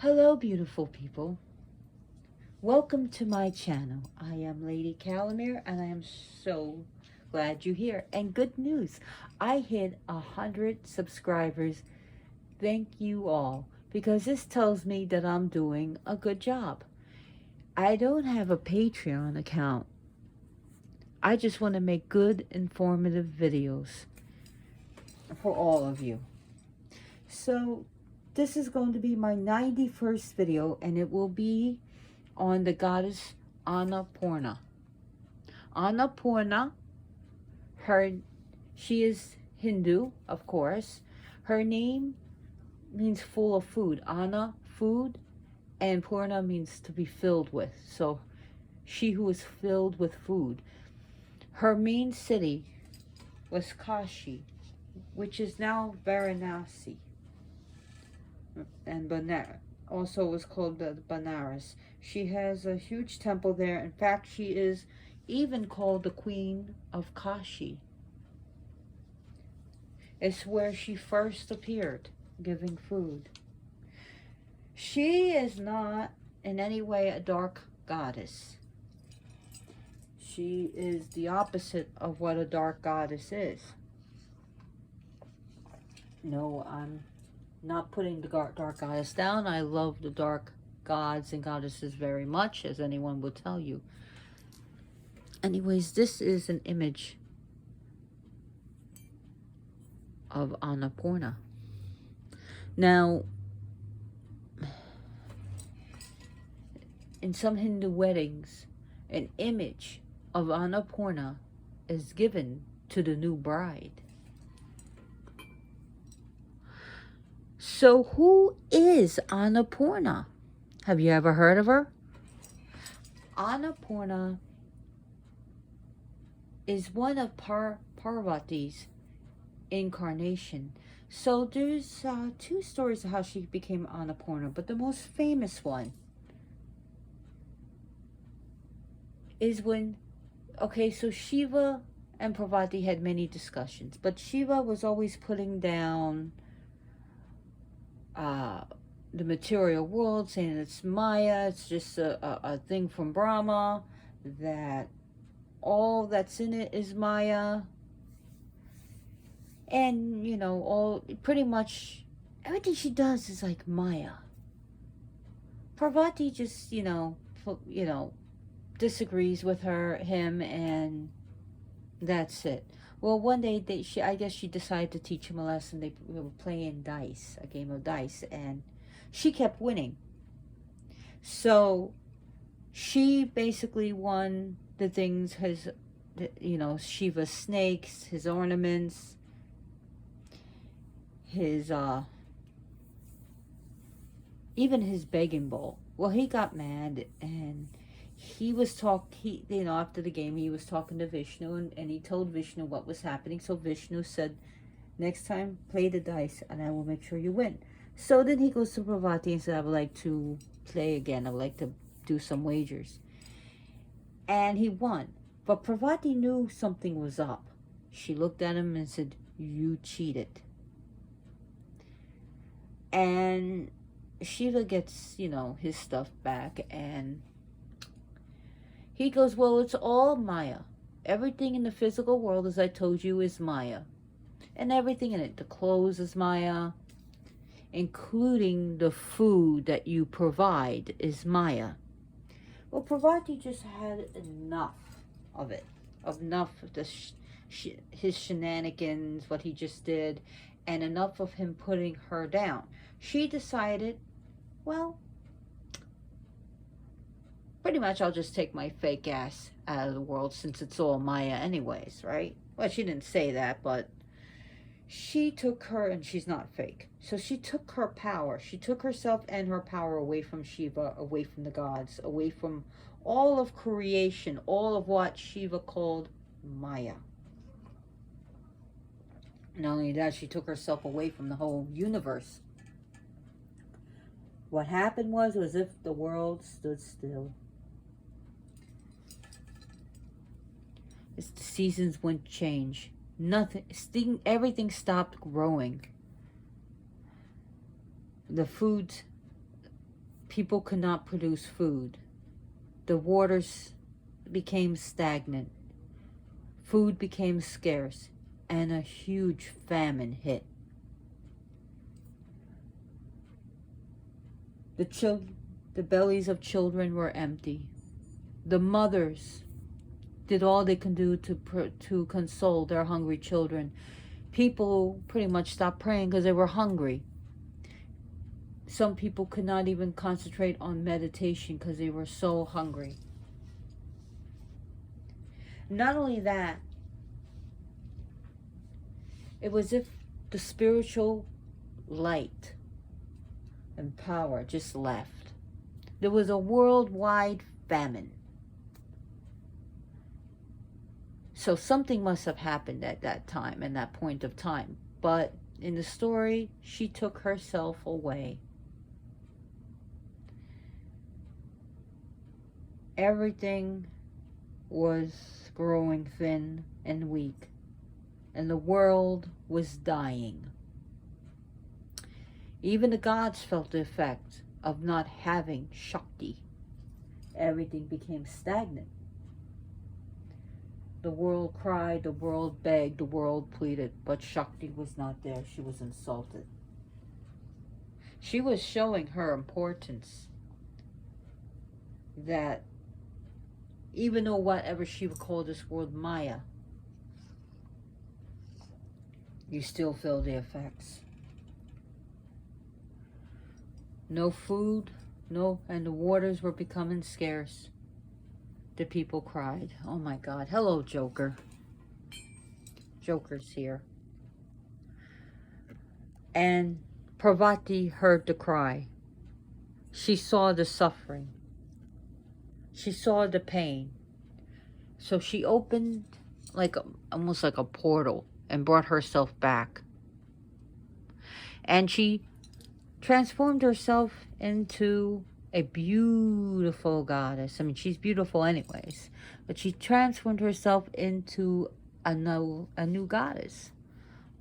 Hello, beautiful people. Welcome to my channel. I am Lady Calamere, and I am so glad you're here. And good news, I hit 100 subscribers. Thank you all, because this tells me that I'm doing a good job. I don't have a Patreon account. I just want to make good, informative videos for all of you. So this is going to be my 91st video, and it will be on the goddess Annapurna. Annapurna, she is Hindu, of course. Her name means full of food. Anna, food, and Purna means to be filled with. So she who is filled with food. Her main city was Kashi, which is now Varanasi, and also was called the Banaras. She has a huge temple there. In fact, she is even called the Queen of Kashi. It's where she first appeared, giving food. She is not in any way a dark goddess. She is the opposite of what a dark goddess is. No, I'm not putting the dark goddess down. I love the dark gods and goddesses very much, as anyone will tell you. Anyways, this is an image of Annapurna. Now, in some Hindu weddings, an image of Annapurna is given to the new bride. So who is Annapurna? Have you ever heard of her? Annapurna is one of Parvati's incarnation. So there's two stories of how she became Annapurna, but the most famous one is when, okay, so Shiva and Parvati had many discussions, but Shiva was always putting down the material world, saying it's Maya, it's just a thing from Brahma, that all that's in it is Maya, and you know, all pretty much everything she does is like Maya. Parvati just disagrees with him, and that's it. Well, one day I guess she decided to teach him a lesson. They were playing dice, a game of dice, and she kept winning. So she basically won the things, Shiva's snakes, his ornaments, his even his begging bowl. Well, he got mad, and after the game, he was talking to Vishnu, and he told Vishnu what was happening. So Vishnu said, next time, play the dice, and I will make sure you win. So then he goes to Parvati and said, I would like to play again. I would like to do some wagers. And he won. But Parvati knew something was up. She looked at him and said, you cheated. And Shiva gets, his stuff back, and he goes, well, it's all Maya. Everything in the physical world, as I told you, is Maya. And everything in it, the clothes is Maya, including the food that you provide is Maya. Well, Parvati just had enough of it, enough of his shenanigans, what he just did, and enough of him putting her down. She decided, well, pretty much I'll just take my fake ass out of the world, since it's all Maya anyways, right? Well, she didn't say that, but she took her, and she's not fake. So she took her power. She took herself and her power away from Shiva, away from the gods, away from all of creation, all of what Shiva called Maya. Not only that, she took herself away from the whole universe. What happened was as if the world stood still. As the seasons went change. Everything stopped growing. The food People could not produce food. The waters became stagnant. Food became scarce, and a huge famine hit. The bellies of children were empty. The mothers did all they could do to console their hungry children. People pretty much stopped praying because they were hungry. Some people could not even concentrate on meditation because they were so hungry. Not only that, it was as if the spiritual light and power just left. There was a worldwide famine. So something must have happened at that time, in that point of time. But in the story, she took herself away. Everything was growing thin and weak, and the world was dying. Even the gods felt the effect of not having Shakti. Everything became stagnant. The world cried, the world begged, the world pleaded, but Shakti was not there. She was insulted. She was showing her importance, that even though whatever she would call this world Maya, you still feel the effects. No food, and the waters were becoming scarce. The people cried. Oh my God. Hello, Joker. Joker's here. And Parvati heard the cry. She saw the suffering. She saw the pain. So she opened almost like a portal and brought herself back. And she transformed herself into a beautiful goddess. I mean, she's beautiful anyways, but she transformed herself into a new goddess,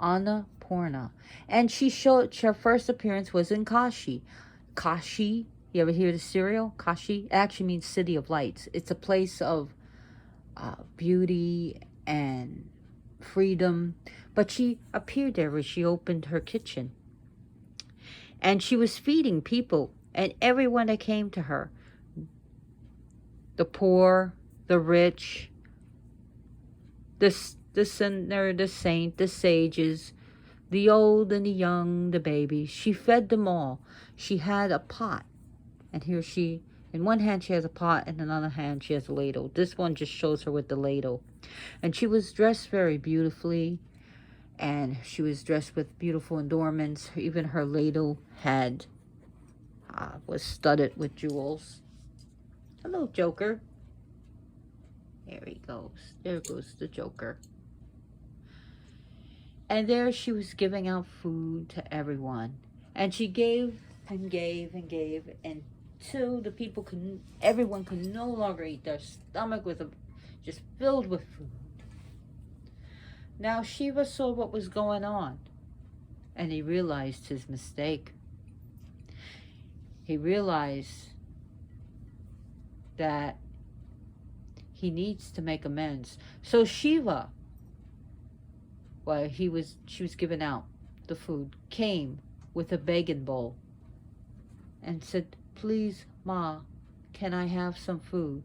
Annapurna. And her first appearance was in Kashi. Kashi, you ever hear the cereal? Kashi? It actually means city of lights. It's a place of beauty and freedom. But she appeared there when she opened her kitchen. And she was feeding people and everyone that came to her. The poor, the rich, the sinner, the saint, the sages, the old and the young, the babies. She fed them all. She had a pot. And here in one hand she has a pot, and in another hand she has a ladle. This one just shows her with the ladle. And she was dressed very beautifully. And she was dressed with beautiful adornments. Even her ladle was studded with jewels. Hello, Joker. There he goes. There goes the Joker. And there she was giving out food to everyone. And she gave and gave and gave, until the people everyone could no longer eat. Their stomach was just filled with food. Now Shiva saw what was going on, and he realized his mistake. He realized that he needs to make amends. So Shiva, while she was giving out the food, came with a begging bowl and said, "Please, Ma, can I have some food?"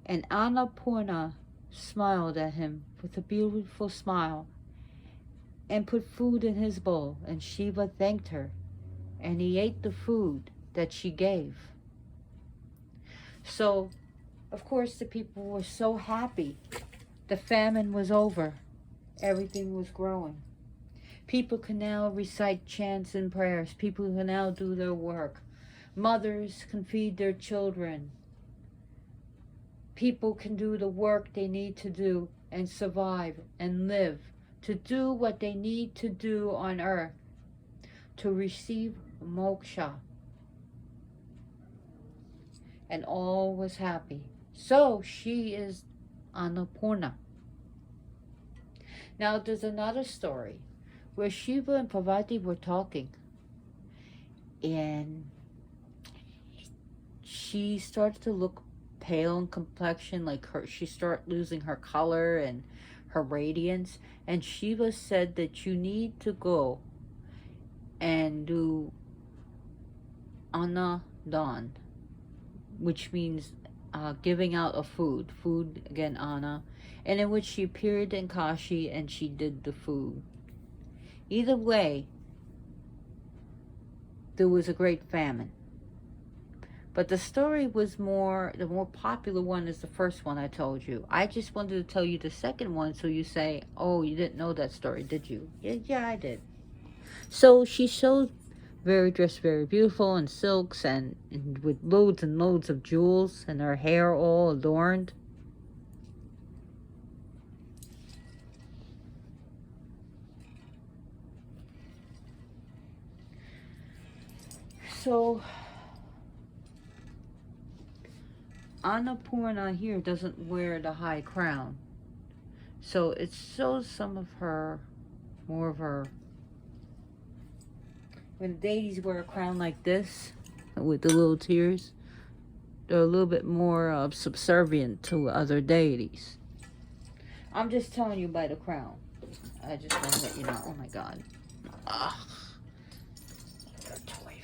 And Annapurna smiled at him with a beautiful smile and put food in his bowl, and Shiva thanked her, and he ate the food that she gave. So, of course, the people were so happy. The famine was over. Everything was growing. People can now recite chants and prayers. People can now do their work. Mothers can feed their children. People can do the work they need to do and survive and live, to do what they need to do on earth, to receive moksha. And all was happy. So she is Annapurna. Now there's another story where Shiva and Parvati were talking, and she started to look pale in complexion, like she started losing her color and her radiance. And Shiva said that you need to go and do Annadan, which means giving out of food again, Anna, and in which she appeared in Kashi and she did the food. Either way, there was a great famine. But the story was the more popular one is the first one I told you. I just wanted to tell you the second one so you say, oh, you didn't know that story, did you? Yeah, I did. So she showed dressed very beautiful in silks and with loads and loads of jewels and her hair all adorned. So Annapurna here doesn't wear the high crown. So it shows some of her, more of her. When the deities wear a crown like this, with the little tears, they're a little bit more subservient to other deities. I'm just telling you by the crown. I just want to let you know. Oh my God. Ugh. Your toy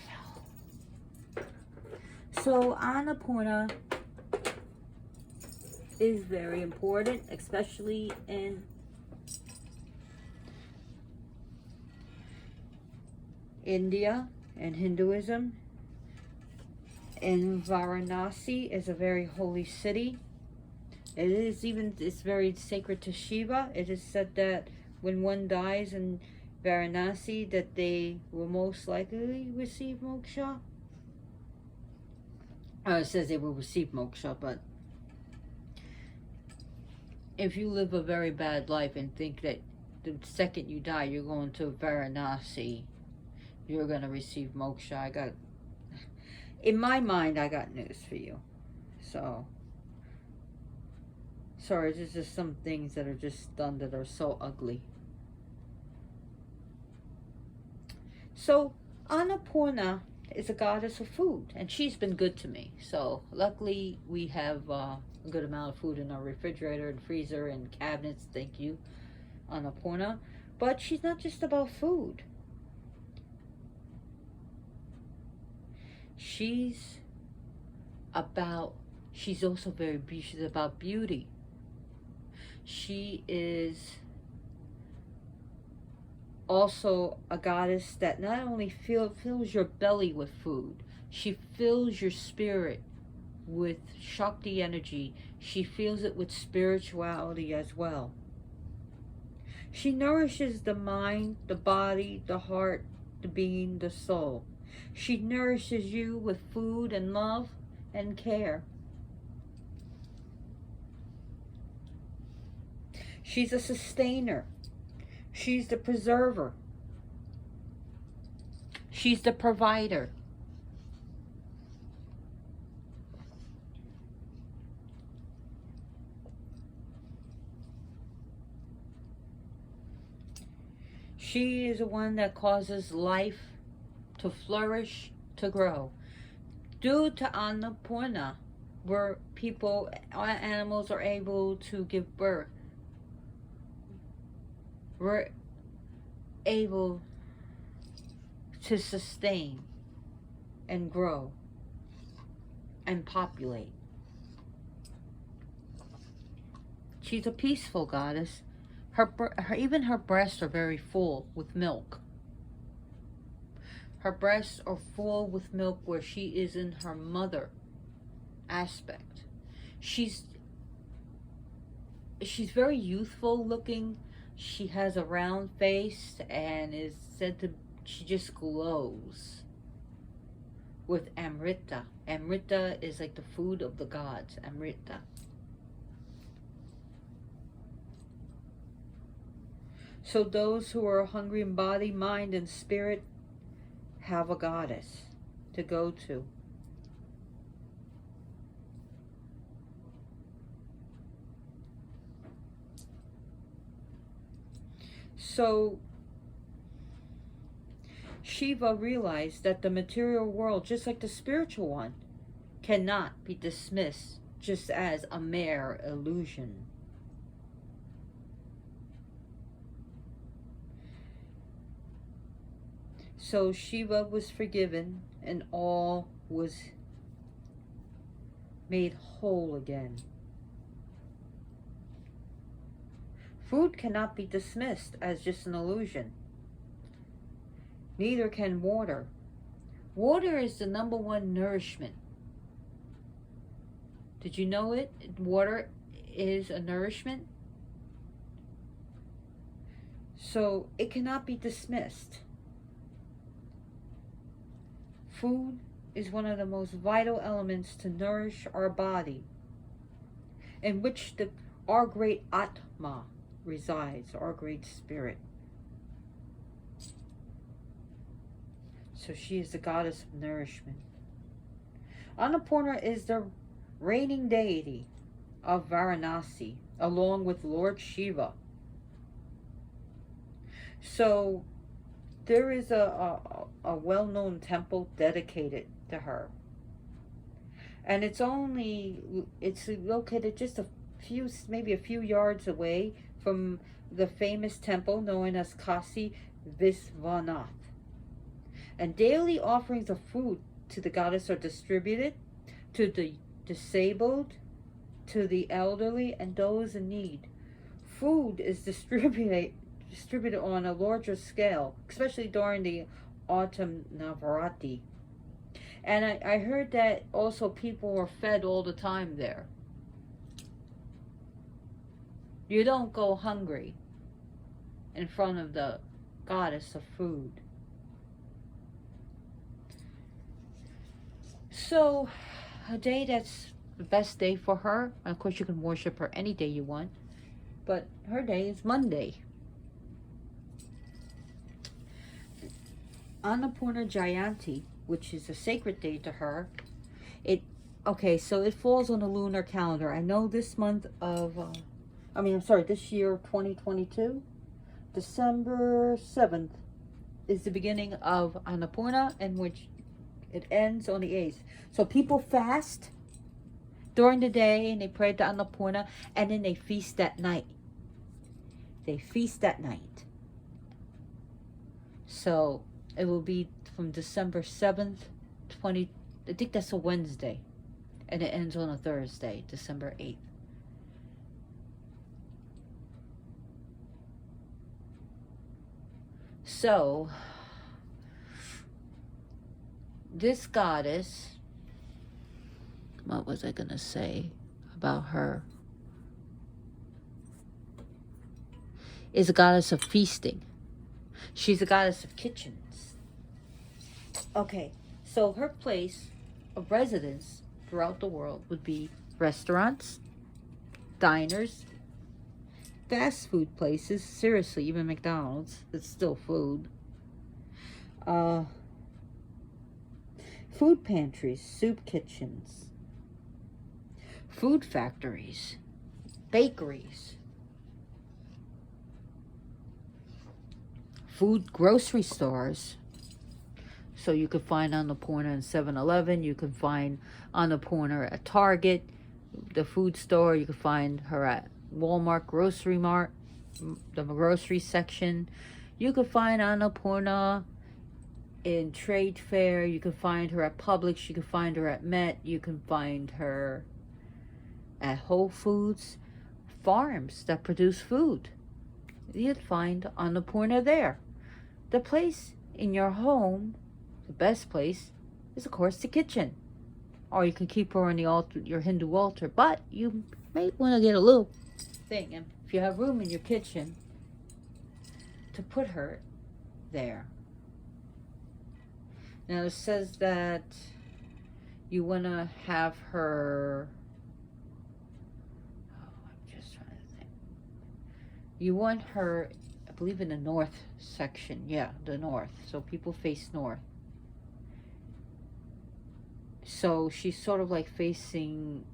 fell. So Annapurna is very important, especially in India and Hinduism. And Varanasi is a very holy city. It's very sacred to Shiva. It is said that when one dies in Varanasi, that they will most likely receive moksha. It says they will receive moksha, but if you live a very bad life and think that the second you die, you're going to Varanasi, you're going to receive moksha. In my mind, I got news for you. So, sorry, there's just some things that are just done that are so ugly. So, Annapurna is a goddess of food, and she's been good to me. So, luckily, we have a good amount of food in our refrigerator and freezer and cabinets. Thank you, Annapurna. But she's not just about food. She's also she's about beauty. She is also a goddess that not only fills your belly with food, she fills your spirit with Shakti energy. She fills it with spirituality as well. She nourishes the mind, the body, the heart, the being, the soul. She nourishes you with food and love and care. She's a sustainer. She's the preserver. She's the provider. She is the one that causes life to flourish, to grow. Due to Annapurna, where animals are able to give birth, we're able to sustain and grow and populate. She's a peaceful goddess. Even her breasts are very full with milk. Her breasts are full with milk where she is in her mother aspect. She's very youthful looking. She has a round face and is said to, she just glows with Amrita. Amrita is like the food of the gods, Amrita. So those who are hungry in body, mind, and spirit have a goddess to go to. So Shiva realized that the material world, just like the spiritual one, cannot be dismissed just as a mere illusion. So Shiva was forgiven and all was made whole again. Food cannot be dismissed as just an illusion. Neither can water. Water is the number one nourishment. Did you know it? Water is a nourishment. So it cannot be dismissed. Food is one of the most vital elements to nourish our body, in which our great Atma resides, our great spirit. So she is the goddess of nourishment. Annapurna is the reigning deity of Varanasi, along with Lord Shiva. So there is a well-known temple dedicated to her. And it's located just maybe a few yards away from the famous temple known as Kasi Visvanath. And daily offerings of food to the goddess are distributed to the disabled, to the elderly, and those in need. Food is distributed on a larger scale, especially during the autumn Navaratri. And I heard that also people were fed all the time there. You don't go hungry in front of the goddess of food. So, a day that's the best day for her, of course you can worship her any day you want, but her day is Monday. Annapurna Jayanti, which is a sacred day to her, so it falls on the lunar calendar. I know this month of, this year 2022, December 7th is the beginning of Annapurna, in which it ends on the 8th. So people fast during the day and they pray to Annapurna, and then they feast that night. So it will be from December 7th, I think that's a Wednesday. And it ends on a Thursday, December 8th. So, this goddess, what was I going to say about her? Is a goddess of feasting. She's a goddess of kitchens. Okay, so her place of residence throughout the world would be restaurants, diners, fast food places. Seriously, even McDonald's, it's still food. Food pantries, soup kitchens, food factories, bakeries, food grocery stores. So you could find Annapurna in 7-Eleven, you could find Annapurna at Target, the food store, you could find her at Walmart, Grocery Mart, the grocery section. You could find Annapurna in trade fair, you can find her at Publix, you can find her at Met, you can find her at Whole Foods, farms that produce food. You'd find Annapurna there. The place in your home, the best place, is of course the kitchen. Or you can keep her on the altar, your Hindu altar, but you may want to get a little thing, and if you have room in your kitchen, to put her there. Now it says that you want to have her, I'm just trying to think. You want her, I believe, in the north section. Yeah, the north. So people face north. So she's sort of like facing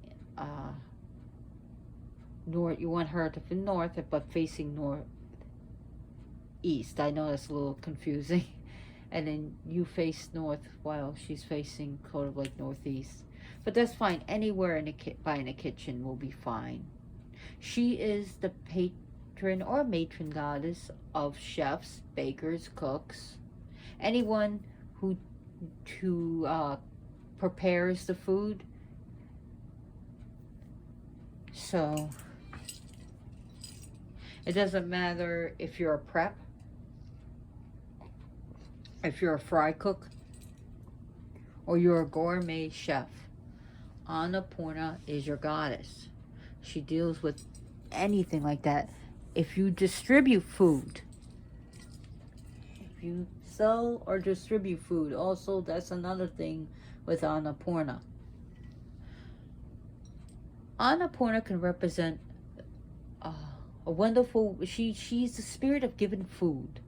north. You want her to be north, but facing north east. I know that's a little confusing. and then you face north while she's facing sort of like northeast. But that's fine. Anywhere in by in the kitchen will be fine. She is the patron or matron goddess of chefs, bakers, cooks, anyone who prepares the food. So it doesn't matter if you're a prep, if you're a fry cook, or you're a gourmet chef. Annapurna is your goddess. She deals with anything like that. If you distribute food, if you sell or distribute food, also that's another thing with Annapurna. Annapurna can represent a wonderful, she's the spirit of giving food.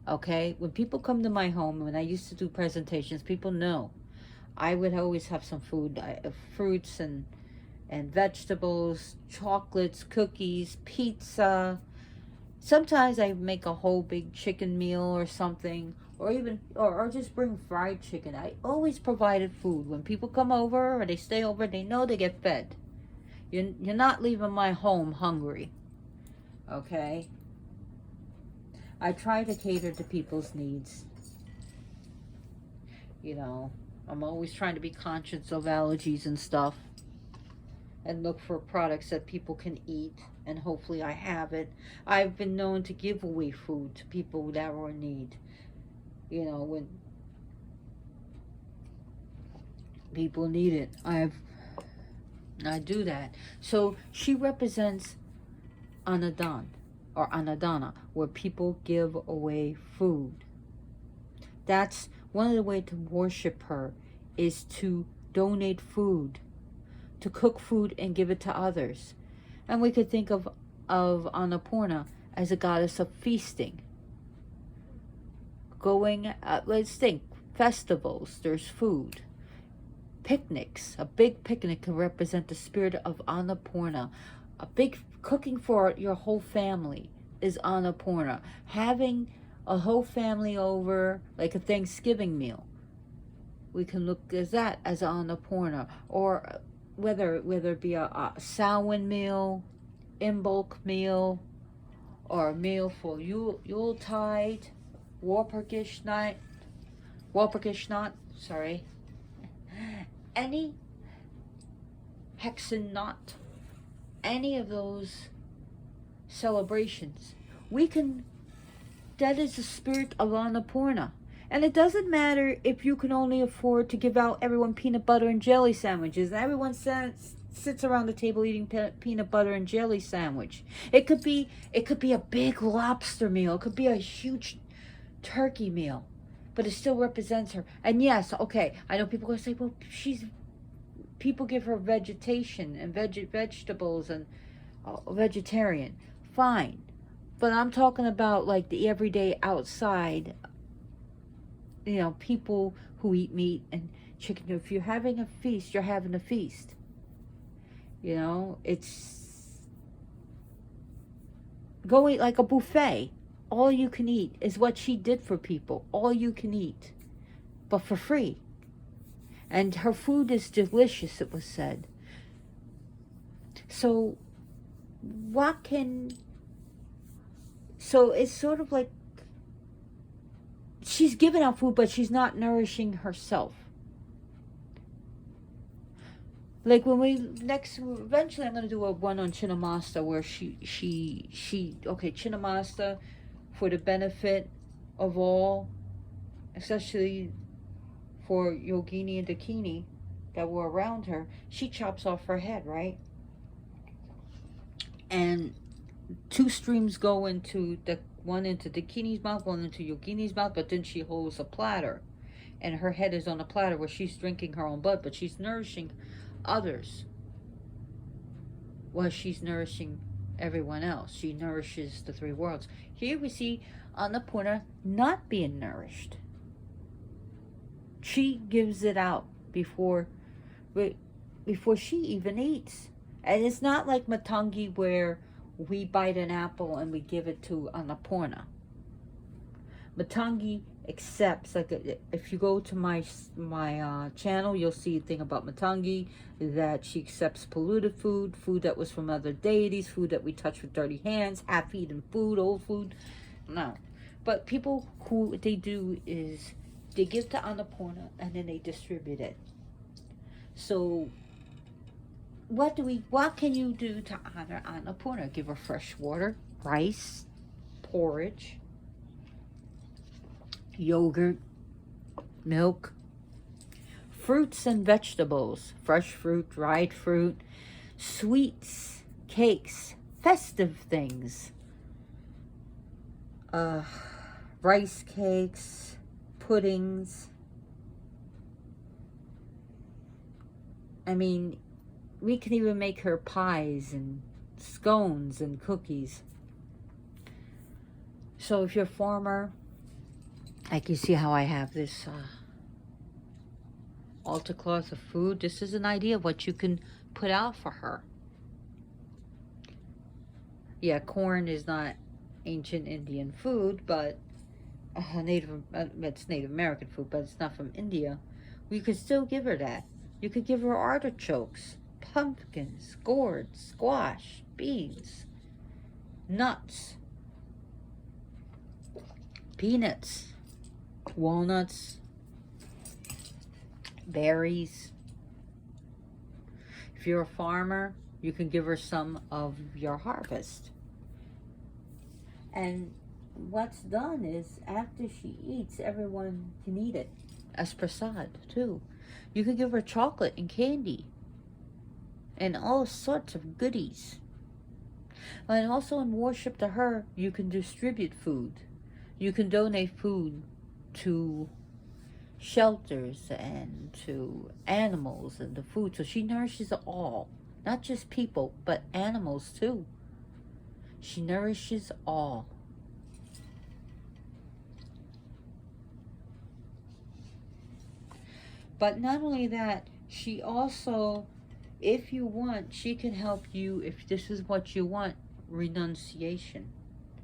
Okay, when people come to my home, when I used to do presentations, people know I would always have some food, fruits and vegetables, chocolates, cookies, pizza. Sometimes I make a whole big chicken meal or something, or just bring fried chicken. I always provided food. When people come over or they stay over, they know they get fed. You're not leaving my home hungry. Okay? I try to cater to people's needs. You know, I'm always trying to be conscious of allergies and stuff, and look for products that people can eat, and hopefully I have it. I've been known to give away food to people that were in need. You know, when people need it, I do that. So she represents Anadan or Anadana, where people give away food. That's one of the ways to worship her, is to donate food, to cook food and give it to others. And we could think of Annapurna as a goddess of feasting. Let's think, festivals, there's food. Picnics, a big picnic can represent the spirit of Annapurna. A big cooking for your whole family is Annapurna. Having a whole family over, like a Thanksgiving meal, we can look at that as Annapurna. Or whether it be a Samhain meal, Imbolc meal, or a meal for Yuletide, Walpurgisnacht, sorry, any Hexennacht, any of those celebrations, that is the spirit of Annapurna. And it doesn't matter if you can only afford to give out everyone peanut butter and jelly sandwiches, and everyone sits around the table eating peanut butter and jelly sandwich. It could be a big lobster meal. It could be a huge turkey meal, but it still represents her. And yes, okay, I know people are going to say, well, people give her vegetation and vegetables and vegetarian. Fine. But I'm talking about like the everyday outside, you know, people who eat meat and chicken. If you're having a feast, you're having a feast. You know, it's go eat like a buffet. All you can eat is what she did for people. All you can eat, but for free. And her food is delicious, it was said. So it's sort of like she's giving out food, but she's not nourishing herself. Like when eventually I'm going to do a one on Chinnamasta where she Chinnamasta, for the benefit of all, especially for Yogini and Dakini that were around her, she chops off her head, right? And two streams go into one into Dakini's mouth, one into Yogini's mouth, but then she holds a platter, and her head is on a platter where she's drinking her own blood, but she's nourishing others while she's nourishing everyone else. She nourishes the three worlds. Here we see Annapurna not being nourished. She gives it out before she even eats. And it's not like Matangi where we bite an apple and we give it to Annapurna. Matangi accepts, like if you go to my channel, you'll see a thing about Matangi, that she accepts polluted food, food that was from other deities, food that we touch with dirty hands, half-eaten food, old food. No. But people, who what they do is they give to Annapurna and then they distribute it. So what can you do to honor Annapurna? Give her fresh water, rice, porridge, yogurt, milk, fruits and vegetables, fresh fruit, dried fruit, sweets, cakes, festive things, rice cakes, puddings. I mean, we can even make her pies and scones and cookies. So if you're a farmer, like you see how I have this altar cloth of food, this is an idea of what you can put out for her. Yeah, corn is not ancient Indian food, but it's Native American food, but it's not from India. We could still give her that. You could give her artichokes, pumpkins, gourds, squash, beans, nuts, peanuts, walnuts, berries. If you're a farmer, you can give her some of your harvest. And what's done is, after she eats, everyone can eat it as prasad too. You can give her chocolate and candy and all sorts of goodies. And also in worship to her, you can distribute food. You can donate food to shelters and to animals and the food. So she nourishes all, not just people, but animals too. She nourishes all. But not only that, she also, if you want, she can help you, if this is what you want, renunciation.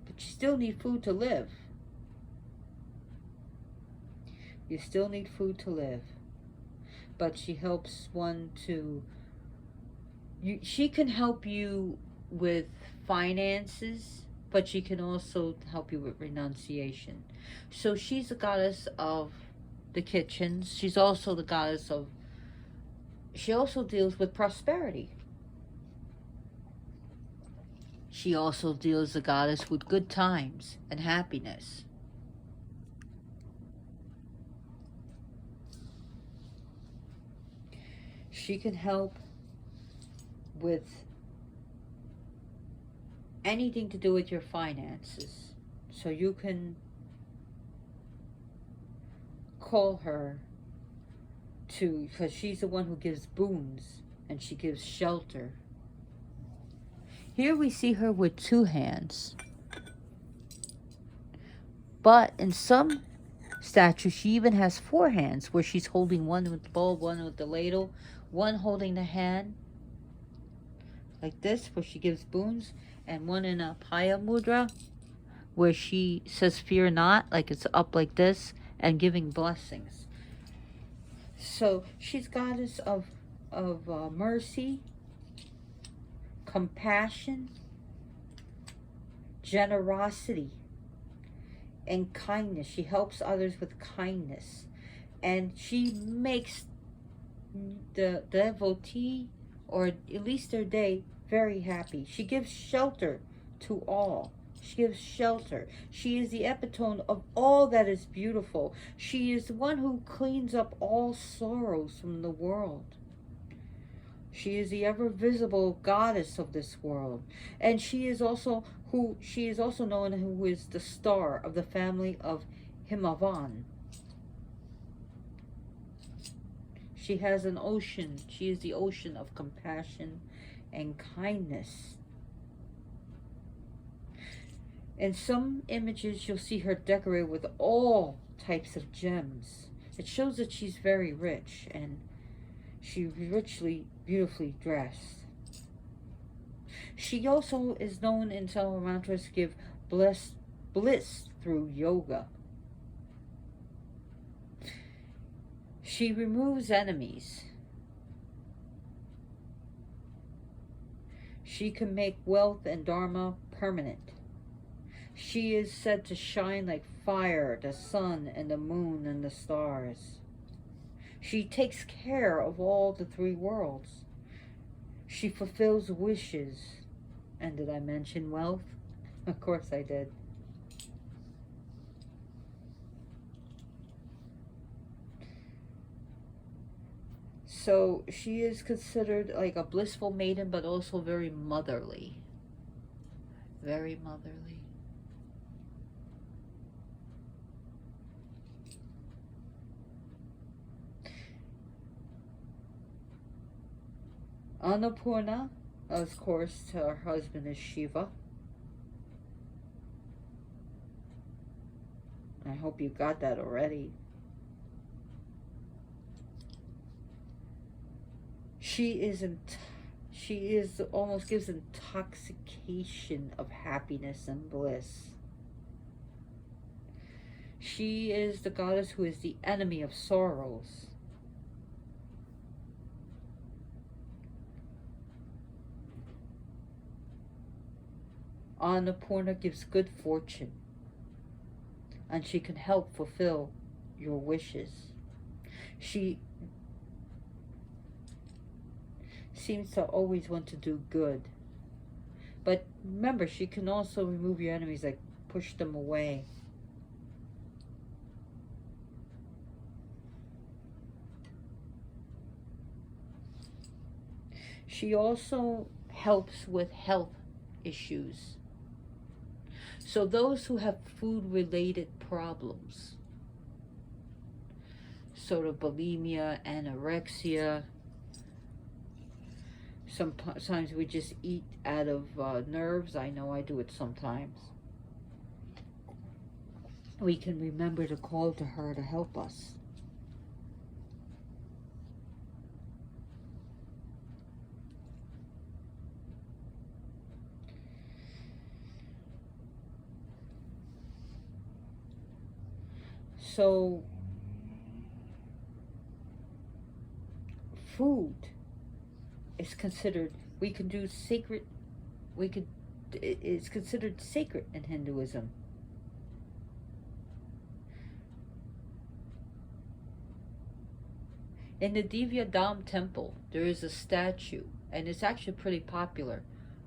But you still need food to live. You still need food to live. But she helps one to, she can help you with finances, but she can also help you with renunciation. So she's the goddess of the kitchens. She's also the goddess of, she also deals with prosperity. She also deals, the goddess, with good times and happiness. She can help with anything to do with your finances. So you can call her to, because she's the one who gives boons and she gives shelter. Here we see her with 2 hands. But in some statues, she even has 4 hands, where she's holding one with the bowl, one with the ladle, one holding the hand like this, where she gives boons, and one in a Paya Mudra, where she says fear not, like it's up like this, and giving blessings. So she's goddess of mercy, compassion, generosity, and kindness. She helps others with kindness, and she makes the devotee, or at least their day, very happy. She gives shelter to all. She gives shelter. She is the epitome of all that is beautiful. She is the one who cleans up all sorrows from the world. She is the ever visible goddess of this world. And she is also known who is the star of the family of Himavan. She has an ocean. She is the ocean of compassion and kindness. In some images, you'll see her decorated with all types of gems. It shows that she's very rich, and she's richly, beautifully dressed. She also is known in some mantras to give bliss through yoga. She removes enemies. She can make wealth and dharma permanent. She is said to shine like fire, the sun and the moon and the stars. She takes care of all the three worlds. She fulfills wishes. And did I mention wealth? Of course I did. So she is considered like a blissful maiden, but also very motherly. Very motherly. Annapurna, of course, to her husband is Shiva. I hope you got that already. She is almost gives intoxication of happiness and bliss. She is the goddess who is the enemy of sorrows. Annapurna gives good fortune, and she can help fulfill your wishes. She seems to always want to do good. But remember, she can also remove your enemies, like push them away. She also helps with health issues. So those who have food-related problems, sort of bulimia, anorexia, sometimes we just eat out of nerves. I know I do it sometimes. We can remember to call to her to help us. So, food is considered, it's considered sacred in Hinduism. In the Divya Dham temple, there is a statue, and it's actually pretty popular,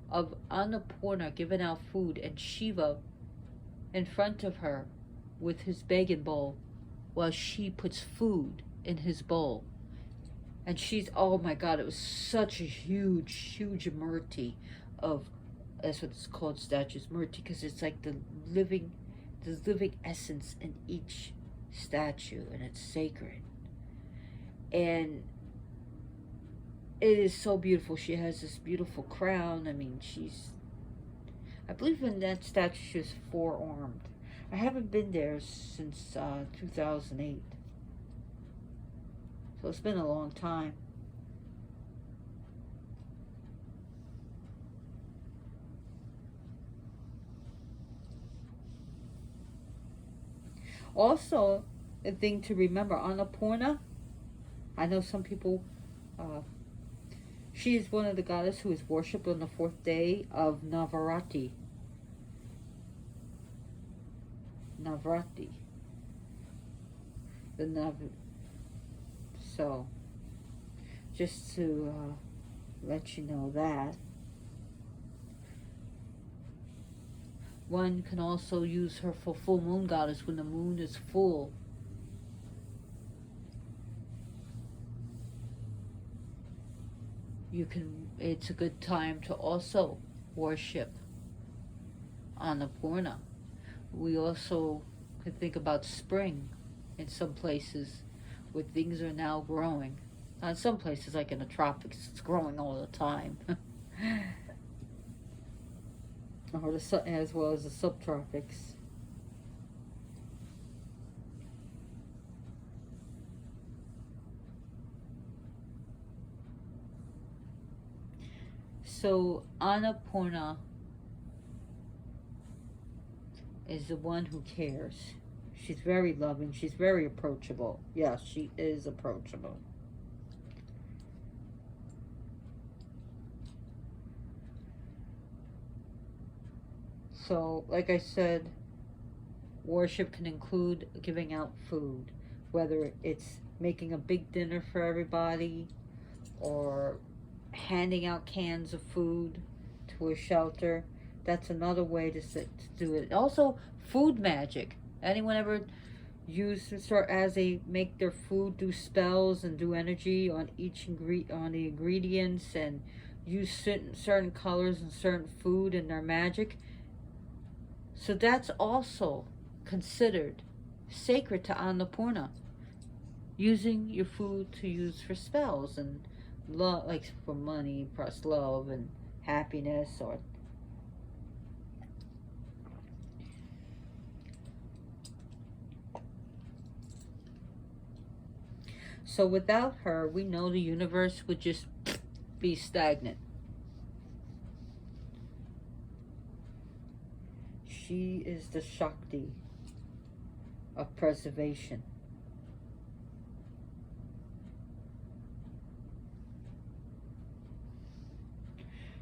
of Annapurna giving out food and Shiva in front of her with his begging bowl while she puts food in his bowl. And she's, oh my God, it was such a huge murti of, that's what it's called, statues, murti, because it's like the living essence in each statue, and it's sacred. And it is so beautiful. She has this beautiful crown. I mean, I believe in that statue she's four-armed. I haven't been there since 2008. So it's been a long time. Also, a thing to remember, Annapurna, I know some people, she is one of the goddesses who is worshipped on the fourth day of Navaratri. So, just to let you know that. One can also use her for full moon goddess when the moon is full. It's a good time to also worship Annapurna. We also could think about spring in some places where things are now growing. In some places, like in the tropics, it's growing all the time. Or as well as the subtropics. So Annapurna is the one who cares. She's very loving. She's very approachable. Yes, she is approachable. So, like I said, worship can include giving out food, whether it's making a big dinner for everybody or handing out cans of food to a shelter. That's another way to do it. Also, food magic. Anyone ever use sort as they make their food, do spells and do energy on each on the ingredients, and use certain colors and certain food in their magic? So that's also considered sacred to Annapurna. Using your food to use for spells and love, like for money, plus love and happiness, or so without her, we know the universe would just be stagnant. She is the Shakti of preservation.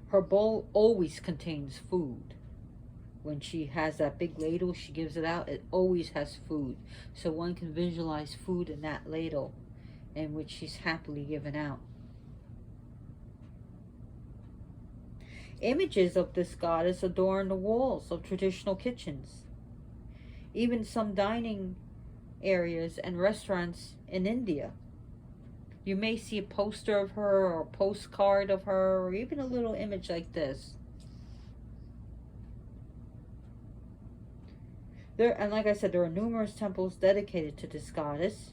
Her bowl always contains food. When she has that big ladle, she gives it out, it always has food. So one can visualize food in that ladle in which she's happily given out. Images of this goddess adorn the walls of traditional kitchens. Even some dining areas and restaurants in India. You may see a poster of her or a postcard of her or even a little image like this. And like I said, there are numerous temples dedicated to this goddess,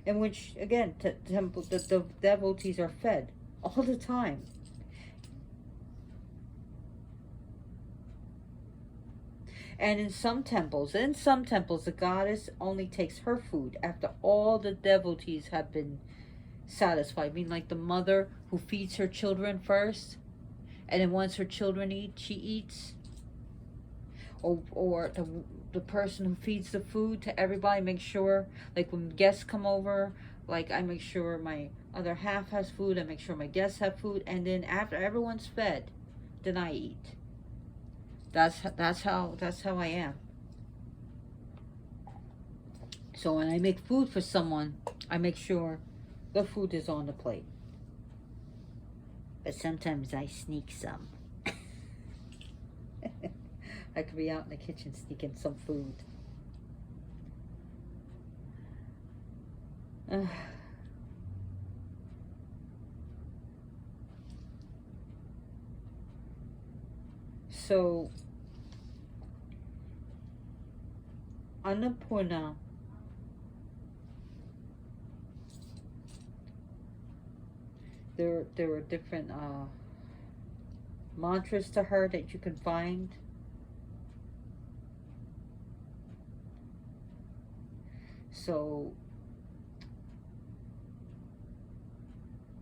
in which, again, the devotees are fed all the time. And in some temples, the goddess only takes her food after all the devotees have been satisfied. I mean, like the mother who feeds her children first, and then once her children eat, she eats. Or the person who feeds the food to everybody, make sure, like when guests come over, like I make sure my other half has food, I make sure my guests have food, and then after everyone's fed, then I eat. That's how I am. So when I make food for someone, I make sure the food is on the plate. But sometimes I sneak some. I could be out in the kitchen sneaking some food. So, Annapurna there are different mantras to her that you can find. So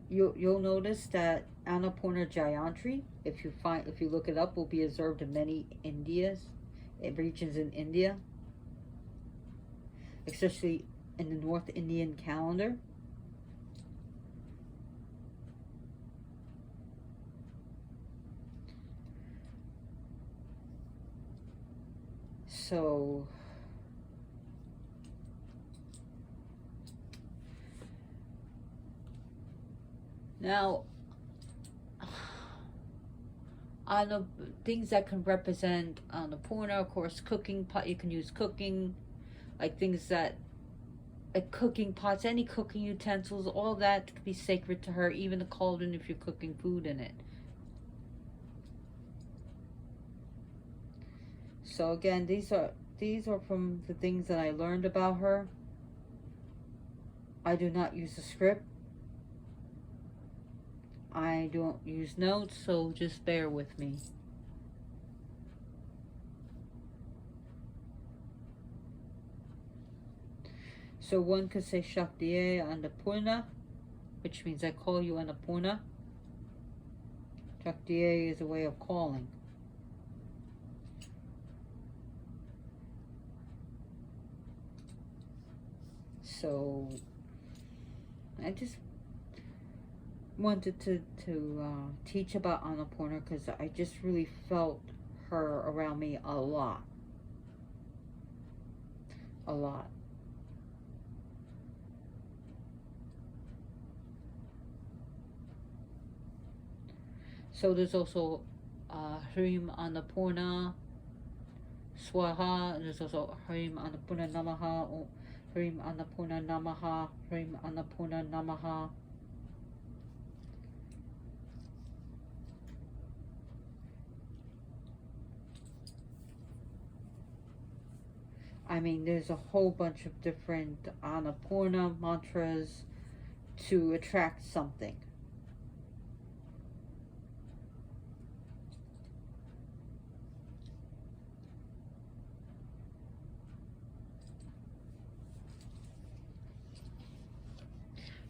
you'll notice that Annapurna Jayantri, if you look it up, will be observed in many regions in India, especially in the North Indian calendar. So now, on the things that can represent Annapurna, of course, cooking pot. You can use cooking, like things that, like cooking pots, any cooking utensils, all that could be sacred to her. Even the cauldron if you're cooking food in it. So again, these are from the things that I learned about her. I do not use a script. I don't use notes, so just bear with me. So one could say Shaktiye Annapurna, which means I call you Annapurna. Shaktiye is a way of calling. So I just wanted to teach about Annapurna because I just really felt her around me a lot. A lot. So there's also Hrim Annapurna Swaha, and there's also Hrim Annapurna Namaha, or Hrim Annapurna Namaha, Hrim Annapurna Namaha. I mean, there's a whole bunch of different Annapurna mantras to attract something.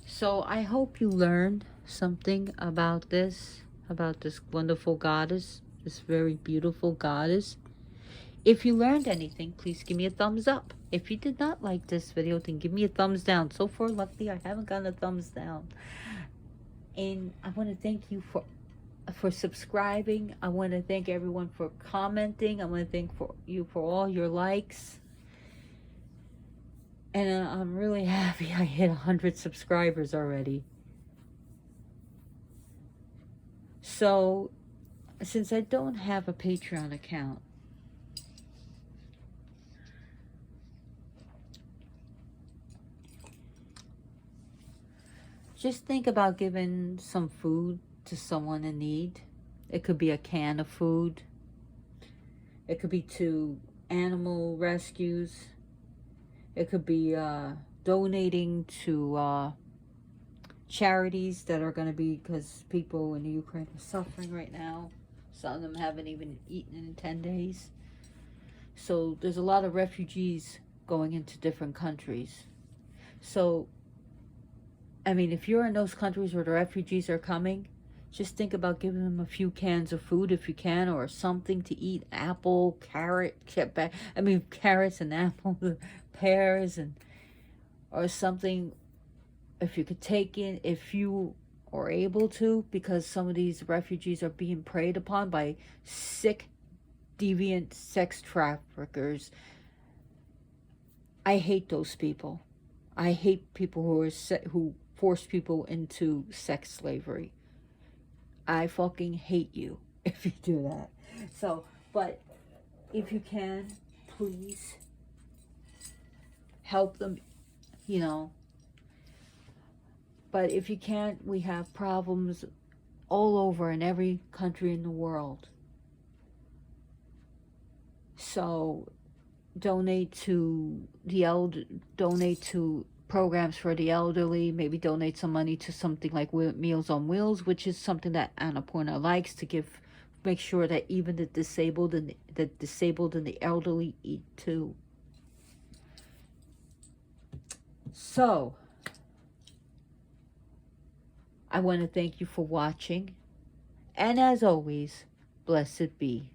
So I hope you learned something about this wonderful goddess, this very beautiful goddess. If you learned anything, please give me a thumbs up. If you did not like this video, then give me a thumbs down. So far, luckily, I haven't gotten a thumbs down. And I want to thank you for subscribing. I want to thank everyone for commenting. I want to thank you for all your likes. And I'm really happy I hit 100 subscribers already. So, since I don't have a Patreon account, just think about giving some food to someone in need. It could be a can of food. It could be to animal rescues. It could be donating to charities that are going to be, because people in the Ukraine are suffering right now. Some of them haven't even eaten in 10 days. So there's a lot of refugees going into different countries. So, I mean, if you're in those countries where the refugees are coming, just think about giving them a few cans of food if you can, or something to eat. Apple, carrots and apples, pears, or something. If you could take in, if you are able to, because some of these refugees are being preyed upon by sick, deviant sex traffickers. I hate those people. I hate people who force people into sex slavery. I fucking hate you if you do that. So, but if you can, please help them, you know. But if you can't, we have problems all over in every country in the world. So donate to programs for the elderly. Maybe donate some money to something like Meals on Wheels, which is something that Annapurna likes to give. Make sure that even the disabled and the elderly eat too. So I want to thank you for watching, and as always, blessed be.